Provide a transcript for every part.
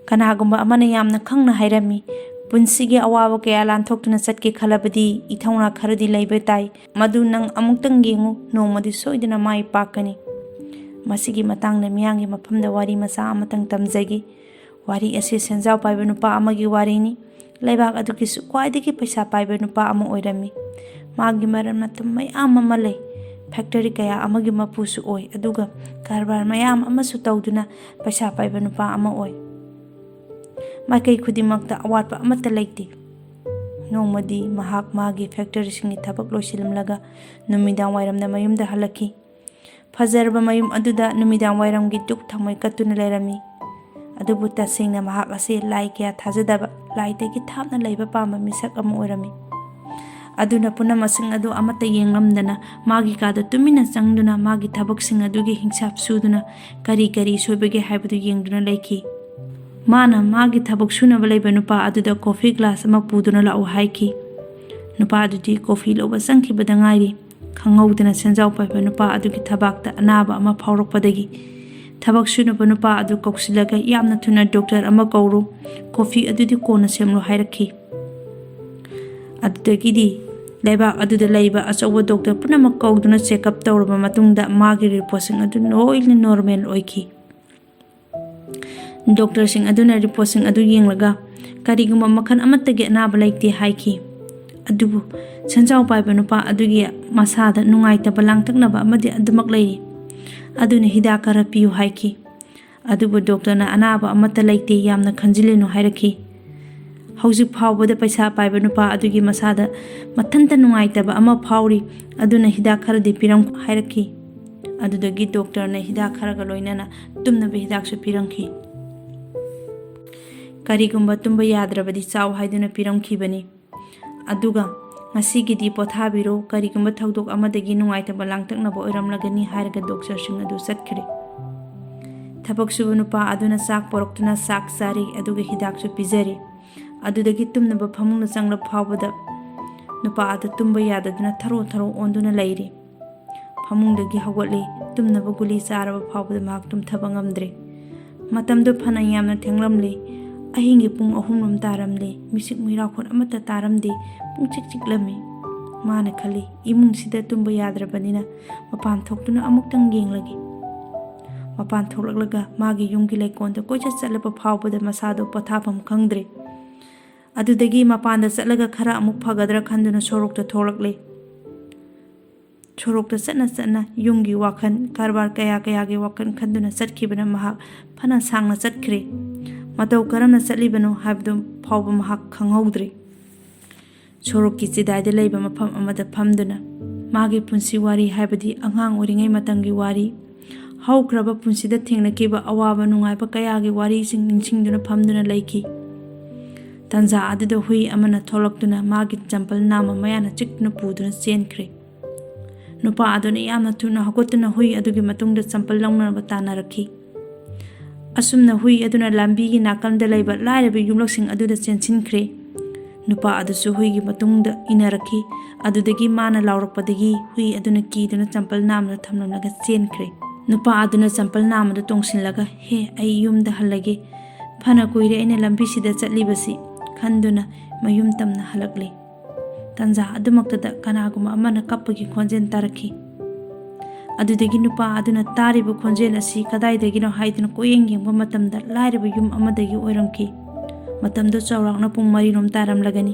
Kanagumba amana yamna khangna hairami punsigi awaba kaya lanthokna chatke khalabadi ithongna kharadi laiba tai madu nang amuktang yengu nongmadi soidana mai pakani masigi matangna miyangi mafamda wari masa amatang tamjagi wari ase senjau paiba nupa amagi wari ni laibak aduki kwaidagi paisa paiba nupa ama oirami magi maramna tum mayam ama lay factory kaya amagi mapusu oi aduga karbar mayam amasu tawduna paisa paiba nupa ama oi Makai kudimakta awatpa amata laiti. Nongmadi mahak magi factory singi thabak loisilamlaga numidang wairamda mayumda halaki. Fazarba mayum aduda numidang wairamgi duk thamai katuna lairami. Adubu tasingna mahak ase lai kya thajadaba laitagi thapna laiba pamba misak ama oirami. Aduna punamasing adu amata yenglamdana magi kada tumina changduna magi thabak sing adugi hingsap suduna kari soibage haibadu yengduna laiki. Mana magi thabak sunaba laiba nupa aduda coffee glass ama puduna lau haiki. Nupa adudi coffee loba sangkhibada ngairi. Khanghaudana senjau paiba nupa adugi thabakta anaba ama phaurakpadagi. Thabak sunaba nupa adu kausilaga yamna thuna doctor ama kauru coffee adudi kona semlo hairakhi. Adudagidi laibak aduda laiba achawa doctor punamak kauduna check up tawraba matungda magi report sing adu loina normal oiki. Doctor sing aduna report sing adu yenglaga kariguma makhan amattagi anaba laite haiki adubu sanjau paiba nupa adugi masada nungaitaba langtaknaba amadi adumak lairi aduna hidak kara piyu haiki adubu doctor na anaba amatta laite yamna khanjilenu hairaki hauzik phawbada paisa paiba nupa adugi masada mathanta nungaitaba ama phawri aduna hidak kara di piram hairaki adudagi doctor na hidak kara ga loinana tumna be hidak su pirangki Karigumba tumba yadrabadi chaw haiduna piramkhibani aduga ngasigidi pothabiro karigumba thaudok amadagi nungaitaba langtaknaba oiramlagani hairaga doctor sing adu satkhre thabak subu nupa aduna sak poroktuna sak sari aduga hidak su pizari adudagi tumnaba phamungna changla phawbada nupa adu tumba yadaduna tharo onduna lairi phamungdagi hawatli tumnaba guli charaba phawbada mak tum thaba ngamdre matamdo phana yamna thenglamli ahingi pung ahumlam taramle misik mirakon amata taramde pung chik lami mana khali imung sida tumba yadrabanina mapan thoktuna amuktang yenglagi mapan thoklaga magi yunggi laikonda koicha chalaba phawbada masado pathapam khangdre adudagi mapanda chatlaga khara amuk phagadra khanduna sorokta tholakle sorokta chatna yunggi wakhan karbar kaya gi wakhan khanduna chatkibana mahak phana sangna chatkhre matau karamna chatlibano habdu phawba mahak khanghaudre sorokki chidaida leiba mafam amada phamduna magi punsi wari habadi angang oringai matangi wari haukraba punsida thengnakiba awaba nungaiba kayagi wari sing ningsingduna phamduna laiki tanja aduda hui amana tholaktuna magi champal nama mayana chikna puduna chenkhre nupa aduna yamna thuna hagotuna hui adugi matungda champal laungna batana rakhi asumna hui aduna lambi gi nakamda laiba lairabi yumlaksing aduda chensinkhre nupa adusu hui gi matungda inaraki adudagi mana laurakpadagi hui aduna kiduna champal namna thamlamnaga chenkhre nupa aduna champal namda tongsinlaga he ai yumda halage phana kuire aina lambi sida chatlibasi khanduna mayum tamna halakle tanja adumaktada kanaguma amana kappagi khonjen tarakhi adudagi nupa aduna taribu khonjel asi kadaidagi no haiduna koyeng yengba matamda lairibu yum amadagi oiramki matamdo chawrakna pung mari rom taram lagani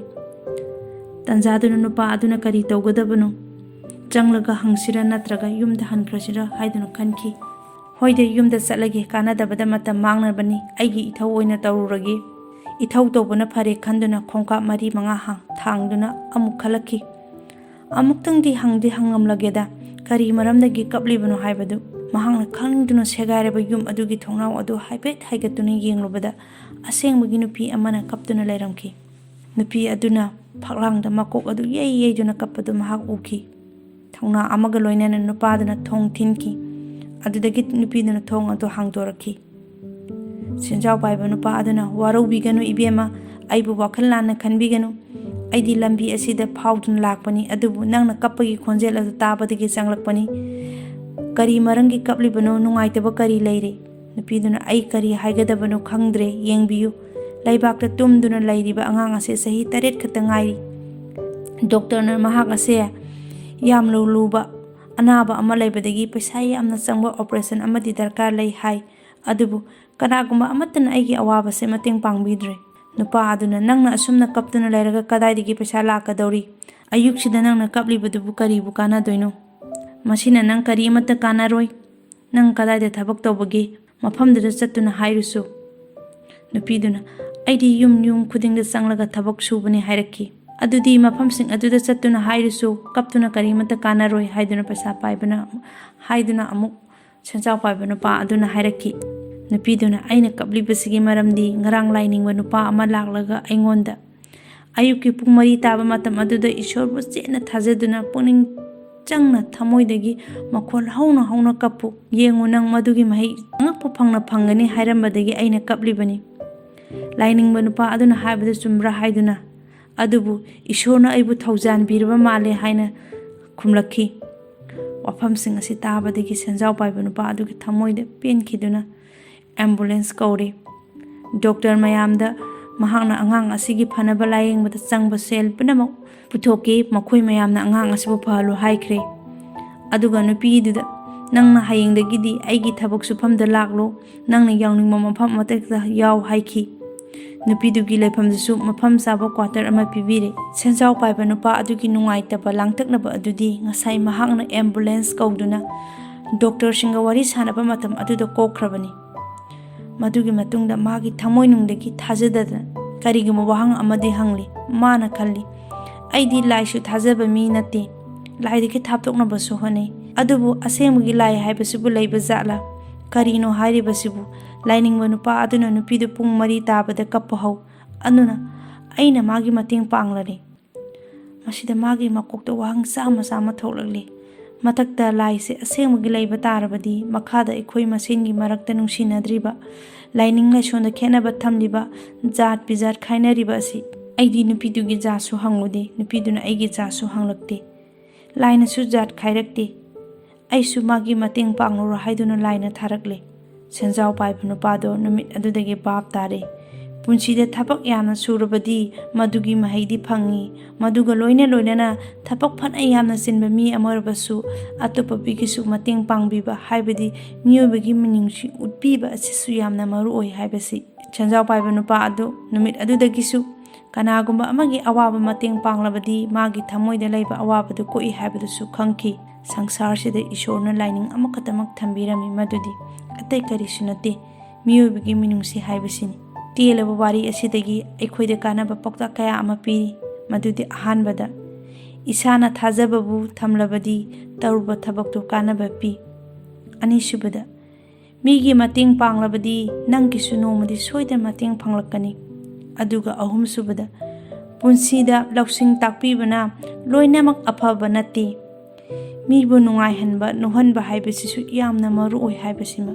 tanjaduna nupa aduna kari tawgadabano changlaga hangsira natraga yumda hankrasira haiduna khanki hoide yumda chatlagi kanadabada matam mangnabani aigi ithau oina tawruragi ithau tawbana phare khanduna khongka mari manga thangduna amuk khalaki amuktangdi hangamlageda kari maramdagi kaplibano haibadu mahangna khangduna segaireba yum adugi thongnau adu haibet haigatuna yenglubada asengmagi nupi amana kaptuna lairamki nupi aduna phaklangda makok adu yeiduna kapadu mahak uki thongna amaga loinana nupaduna thong thinki adudagi nupiduna thong adu hangdorakhi senjau paiba nupa aduna warobiganu ibema aibu wakhal lana khanbiganu aidi lambi asida phawdun lakpani adubu nangna kappagi khonjel adu tabadagi changlakpani kari marangi kaplibano nungaitaba kari leire ꯅꯨꯄꯤꯗꯨꯅ ꯑꯩ ꯀꯔꯤ ꯍꯥꯏꯒꯗꯕꯅꯣ ꯈꯪꯗ꯭ꯔꯦ, ꯌꯦꯡꯕꯤꯌꯨ, ꯂꯩꯕꯥꯛꯇ ꯇꯨꯝꯗꯨꯅ ꯂꯩꯔꯤꯕ ꯑꯉꯥꯡ ꯑꯁꯦ ꯆꯍꯤ 8 ꯈꯛꯇ ꯉꯥꯏꯔꯤ꯫ ꯗꯣꯛꯇꯔꯅ ꯃꯍꯥꯛ ꯑꯁꯦ ꯌꯥꯝꯅ ꯂꯨꯕ ꯑꯅꯥꯕ ꯑꯃ ꯂꯩꯕꯗꯒꯤ ꯄꯩꯁꯥ ꯌꯥꯝꯅ ꯆꯪꯕ ꯑꯣꯄꯔꯦꯁꯟ ꯑꯃꯗꯤ ꯗꯔꯀꯥꯔ ꯂꯩ ꯍꯥꯏ, ꯑꯗꯨꯕꯨ ꯀꯅꯥꯒꯨꯝꯕ ꯑꯃꯠꯇꯅ ꯑꯩꯒꯤ ꯑꯋꯥꯕꯁꯦ ꯃꯇꯦꯡ ꯄꯥꯡꯕꯤꯗ꯭ꯔꯦ꯫ ꯅꯨꯄꯥ ꯑꯗꯨꯅ ꯅꯪꯅ ꯑꯁꯨꯝꯅ ꯀꯞꯇꯨꯅ ꯂꯩꯔꯒ ꯀꯗꯥꯏꯗꯒꯤ ꯄꯩꯁꯥ ꯂꯥꯛꯀꯗꯧꯔꯤ? ꯑꯌꯨꯛꯁꯤꯗ ꯅꯪꯅ ꯀꯞꯂꯤꯕꯗꯨꯕꯨ ꯀꯔꯤꯕꯨ ꯀꯥꯟꯅꯗꯣꯏꯅꯣ? ꯃꯁꯤꯅ ꯅꯪ ꯀꯔꯤ ꯑꯃꯠꯇ ꯀꯥꯟꯅꯔꯣꯏ꯫ ꯅꯪ ꯀꯗꯥꯏꯗ ꯊꯕꯛ ꯇꯧꯕꯒꯦ? ꯃꯐꯝꯗꯨꯗ ꯆꯠꯇꯨꯅ ꯍꯥꯏꯔꯨꯆꯣ꯫ ꯅꯨꯄꯤꯗꯨꯅ ꯑꯩꯗꯤ ꯌꯨꯝ ꯈꯨꯗꯤꯡꯗ ꯆꯪꯂꯒ ꯊꯕꯛ ꯁꯨꯕꯅꯤ ꯍꯥꯏꯔꯛꯈꯤ꯫ ꯑꯗꯨꯗꯤ ꯃꯐꯝꯁꯤꯡ ꯑꯗꯨꯗ ꯆꯠꯇꯨꯅ ꯍꯥꯏꯔꯨꯆꯣ, ꯀꯞꯇꯨꯅ ꯀꯔꯤꯃꯠꯇ ꯀꯥꯟꯅꯔꯣꯏ ꯍꯥꯏꯗꯨꯅ ꯍꯥꯏꯗꯨꯅ ꯑꯃꯨꯛ ꯁꯦꯟꯖꯥꯎ ꯄꯥꯏꯕ ꯅꯨꯄꯥ ꯑꯗꯨꯅ ꯍꯥꯏꯔꯛꯈꯤ꯫ ꯅꯨꯄꯤꯗꯨꯅ ꯑꯩꯅ ꯀꯞꯂꯤꯕꯁꯤꯒꯤ ꯃꯔꯝꯗꯤ ꯉꯔꯥꯡ ꯂꯥꯏꯅꯤꯡꯕ ꯅꯨꯄꯥ ꯑꯃ ꯂꯥꯛꯂꯒ ꯑꯩꯉꯣꯟꯗ ꯑꯌꯨꯛꯀꯤ ꯄꯨꯡ 4 ꯇꯥꯕ ꯃꯇꯝ ꯑꯗꯨꯗ ꯏꯁꯣꯔꯕꯨ ꯆꯦꯠꯅ ꯊꯥꯖꯗꯨꯅ ꯄꯨꯛꯅꯤꯡ ꯆꯪꯅ ꯊꯃꯣꯏꯗꯒꯤ ꯃꯈꯣꯜ ꯍꯧꯅ ꯀꯞꯄꯨ, ꯌꯦꯡꯉꯨ ꯅꯪ ꯃꯗꯨꯒꯤ ꯃꯍꯩ ꯑꯉꯛꯄ ꯐꯪꯒꯅꯤ ꯍꯥꯏꯔꯝꯕꯗꯒꯤ ꯑꯩꯅ ꯀꯞꯂꯤꯕꯅꯤ꯫ ꯂꯥꯏꯅꯤꯡꯕ ꯅꯨꯄꯥ ꯑꯗꯨꯅ ꯍꯥꯏꯕꯗꯨ ꯆꯨꯝꯕ꯭ꯔꯥ ꯍꯥꯏꯗꯨꯅ, ꯑꯗꯨꯕꯨ ꯏꯁꯣꯔꯅ ꯑꯩꯕꯨ ꯊꯧꯖꯥꯟꯕꯤꯔꯕ ꯃꯥꯜꯂꯦ ꯍꯥꯏꯅ ꯈꯨꯝꯂꯛꯈꯤ꯫ ꯋꯥꯐꯝꯁꯤꯡ ꯑꯁꯤ ꯇꯥꯕꯗꯒꯤ ꯁꯦꯟꯖꯥꯎ ꯄꯥꯏꯕ ꯅꯨꯄꯥ ꯑꯗꯨꯒꯤ ꯊꯃꯣꯏꯗ ꯄꯦꯟꯈꯤꯗꯨꯅ ꯑꯦꯝꯕꯨꯂꯦꯟꯁ ꯀꯧꯔꯤ꯫ ꯗꯣꯛꯇꯔ ꯃꯌꯥꯝꯗ ꯃꯍꯥꯛꯅ ꯑꯉꯥꯡ ꯑꯁꯤꯒꯤ ꯐꯅꯕ ꯂꯥꯌꯦꯡꯕꯗ ꯆꯪꯕ ꯁꯦꯜ ꯄꯨꯝꯅꯃꯛ ꯄꯨꯊꯣꯛꯈꯤ꯫ ꯃꯈꯣꯏ ꯃꯌꯥꯝꯅ ꯑꯉꯥꯡ ꯑꯁꯤꯕꯨ ꯐꯍꯜꯂꯨ ꯍꯥꯏꯈ꯭ꯔꯦ꯫ ꯑꯗꯨꯒ ꯅꯨꯄꯤꯗꯨꯗ ꯅꯪꯅ ꯍꯌꯦꯡꯗꯒꯤꯗꯤ ꯑꯩꯒꯤ ꯊꯕꯛ ꯁꯨꯐꯝꯗ ꯂꯥꯛꯂꯣ, ꯅꯪꯅ ꯌꯥꯎꯅꯤꯡꯕ ꯃꯐꯝ ꯑꯃꯠꯇꯗ ꯌꯥꯎ ꯍꯥꯏꯈꯤ꯫ ꯅꯨꯄꯤꯗꯨꯒꯤ ꯂꯩꯐꯝꯗꯁꯨ ꯃꯐꯝ ꯆꯥꯕ ꯀ꯭ꯋꯥꯇꯔ ꯑꯃ ꯄꯤꯕꯤꯔꯦ꯫ ꯁꯦꯟꯖꯥꯎ ꯄꯥꯏꯕ ꯅꯨꯄꯥ ꯑꯗꯨꯒꯤ ꯅꯨꯡꯉꯥꯏꯇꯕ ꯂꯥꯡꯇꯛꯅꯕ ꯑꯗꯨꯗꯤ ꯉꯁꯥꯏ ꯃꯍꯥꯛꯅ ꯑꯦꯝꯕꯨꯂꯦꯟꯁ ꯀꯧꯗꯨꯅ ꯗꯣꯛꯇꯔꯁꯤꯡꯒ ꯋꯥꯔꯤ ꯁꯥꯟꯅꯕ ꯃꯇꯝ ꯑꯗꯨꯗ ꯀꯣꯛꯈ꯭ꯔꯕꯅꯤ꯫ ꯃꯗꯨꯒꯤ ꯃꯇꯨꯡꯗ ꯃꯥꯒꯤ ꯊꯃꯣꯏꯅꯨꯡꯗꯒꯤ ꯊꯥꯖꯗꯗꯅ ꯀꯔꯤꯒꯨꯝꯕ ꯋꯥꯍꯪ ꯑꯃꯗꯤ ꯍꯪꯂꯤ꯫ ꯃꯥꯅ ꯈꯜꯂꯤ, ꯑꯩꯗꯤ ꯂꯥꯏꯁꯨ ꯊꯥꯖꯕ ꯃꯤ ꯅꯠꯇꯦ, ꯂꯥꯏꯗꯒꯤ ꯊꯥꯞꯇꯣꯛꯅꯕꯁꯨ ꯍꯣꯠꯅꯩ, ꯑꯗꯨꯕꯨ ꯑꯁꯦꯡꯕꯒꯤ ꯂꯥꯏ ꯍꯥꯏꯕꯁꯤꯕꯨ ꯂꯩꯕ ꯖꯥꯠꯂꯥ? ꯀꯔꯤꯅꯣ ꯍꯥꯏꯔꯤꯕꯁꯤꯕꯨ? ꯂꯥꯏꯅꯤꯡꯕ ꯅꯨꯄꯥ ꯑꯗꯨꯅ ꯅꯨꯄꯤꯗꯨ ꯄꯨꯡ 4 ꯇꯥꯕꯗ ꯀꯞꯄ ꯍꯧ, ꯑꯗꯨꯅ ꯑꯩꯅ ꯃꯥꯒꯤ ꯃꯇꯦꯡ ꯄꯥꯡꯂꯔꯦ꯫ ꯃꯁꯤꯗ ꯃꯥꯒꯤ ꯃꯀꯣꯛꯇ ꯋꯥꯍꯪ ꯆꯥꯝꯃ ꯊꯣꯛꯂꯛꯂꯤ꯫ ꯃꯊꯛꯇ ꯂꯥꯏꯁꯦ ꯑꯁꯦꯡꯕꯒꯤ ꯂꯩꯕ ꯇꯥꯔꯕꯗꯤ ꯃꯈꯥꯗ ꯑꯩꯈꯣꯏ ꯃꯁꯦꯟꯒꯤ ꯃꯔꯛꯇ ꯅꯨꯡꯁꯤꯅꯗ꯭ꯔꯤꯕ, ꯂꯥꯏꯅꯤꯡ ꯂꯥꯏꯁꯣꯟꯗ ꯈꯦꯠꯅꯕ ꯊꯝꯂꯤꯕ, ꯖꯥꯠ ꯕꯤꯖꯥꯠ ꯈꯥꯏꯅꯔꯤꯕ ꯑꯁꯤ? ꯑꯩꯗꯤ ꯅꯨꯄꯤꯗꯨꯒꯤ ꯖꯥꯠꯁꯨ ꯍꯪꯂꯨꯗꯦ, ꯅꯨꯄꯤꯗꯨꯅ ꯑꯩꯒꯤ ꯖꯥꯠꯁꯨ ꯍꯪꯂꯛꯇꯦ, ꯂꯥꯏꯅꯁꯨ ꯖꯥꯠ ꯈꯥꯏꯔꯛꯇꯦ, ꯑꯩꯁꯨ ꯃꯥꯒꯤ ꯃꯇꯦꯡ ꯄꯥꯡꯂꯨꯔꯣ ꯍꯥꯏꯗꯨꯅ ꯂꯥꯏꯅ ꯊꯥꯔꯛꯂꯦ꯫ ꯁꯦꯟꯖꯥꯎ ꯄꯥꯏꯕ ꯅꯨꯄꯥꯗꯣ ꯅꯨꯃꯤꯠ ꯑꯗꯨꯗꯒꯤ ꯚꯥꯞ ꯇꯥꯔꯦ, ꯄꯨꯟꯁꯤꯗ ꯊꯕꯛ ꯌꯥꯝꯅ ꯁꯨꯔꯕꯗꯤ ꯃꯗꯨꯒꯤ ꯃꯍꯩꯗꯤ ꯐꯪꯏ, ꯃꯗꯨꯒ ꯂꯣꯏꯅꯅ ꯊꯕꯛ ꯐꯅ ꯌꯥꯝꯅ ꯆꯤꯟꯕ ꯃꯤ ꯑꯃ ꯑꯣꯏꯔꯕꯁꯨ ꯑꯇꯣꯞꯄ ꯃꯤꯒꯤꯁꯨ ꯃꯇꯦꯡ ꯄꯥꯡꯕꯤꯕ, ꯍꯥꯏꯕꯗꯤ ꯃꯤꯑꯣꯏꯕꯒꯤ ꯃꯤꯅꯨꯡꯁꯤ ꯎꯠꯄꯤꯕ ꯑꯁꯤꯁꯨ ꯌꯥꯝꯅ ꯃꯔꯨ ꯑꯣꯏ ꯍꯥꯏꯕꯁꯤ ꯁꯦꯟꯖꯥꯎ ꯄꯥꯏꯕ ꯅꯨꯄꯥ ꯑꯗꯨ ꯅꯨꯃꯤꯠ ꯑꯗꯨꯗꯒꯤꯁꯨ ꯀꯅꯥꯒꯨꯝꯕ ꯑꯃꯒꯤ ꯑꯋꯥꯕ ꯃꯇꯦꯡ ꯄꯥꯡꯂꯕꯗꯤ ꯃꯥꯒꯤ ꯊꯃꯣꯏꯗ ꯂꯩꯕ ꯑꯋꯥꯕꯗꯨ ꯀꯣꯛꯏ ꯍꯥꯏꯕꯗꯨꯁꯨ ꯈꯪꯈꯤ꯫ ꯁꯪꯁꯥꯔꯁꯤꯗ ꯏꯁꯣꯔꯅ ꯂꯥꯏꯅꯤꯡ ꯑꯃꯈꯛꯇꯃꯛ ꯊꯝꯕꯤꯔꯝꯃꯤ, ꯃꯗꯨꯗꯤ ꯑꯇꯩ ꯀꯔꯤꯁꯨ ꯅꯠꯇꯦ, ꯃꯤꯑꯣꯏꯕꯒꯤ ꯃꯤꯅꯨꯡꯁꯤ ꯍꯥꯏꯕꯁꯤꯅꯤ꯫ ꯇꯦꯜꯂꯕ ꯋꯥꯔꯤ ꯑꯁꯤꯗꯒꯤ ꯑꯩꯈꯣꯏꯗ ꯀꯥꯟꯅꯕ ꯄꯥꯎꯇꯥꯛ ꯀꯌꯥ ꯑꯃ ꯄꯤꯔꯤ, ꯃꯗꯨꯗꯤ ꯑꯍꯥꯟꯕꯗ ꯏꯁꯥꯅ ꯊꯥꯖꯕꯕꯨ ꯊꯝꯂꯕꯗꯤ ꯇꯧꯔꯨꯕ ꯊꯕꯛꯇꯨ ꯀꯥꯟꯅꯕ ꯄꯤ꯫ ꯑꯅꯤꯁꯨꯕꯗ ꯃꯤꯒꯤ ꯃꯇꯦꯡ ꯄꯥꯡꯂꯕꯗꯤ ꯅꯪꯒꯤꯁꯨ ꯅꯣꯡꯃꯗꯤ ꯁꯣꯏꯗꯅ ꯃꯇꯦꯡ ꯐꯪꯂꯛꯀꯅꯤ꯫ ꯑꯗꯨꯒ ꯑꯍꯨꯝꯁꯨꯕꯗ ꯄꯨꯟꯁꯤꯗ ꯂꯧꯁꯤꯡ ꯇꯥꯛꯄꯤꯕꯅ ꯂꯣꯏꯅꯃꯛ ꯑꯐꯕ ꯅꯠꯇꯦ, ꯃꯤꯕꯨ ꯅꯨꯡꯉꯥꯏꯍꯟꯕ ꯅꯣꯛꯍꯟꯕ ꯍꯥꯏꯕꯁꯤꯁꯨ ꯌꯥꯝꯅ ꯃꯔꯨ ꯑꯣꯏ ꯍꯥꯏꯕꯁꯤꯃ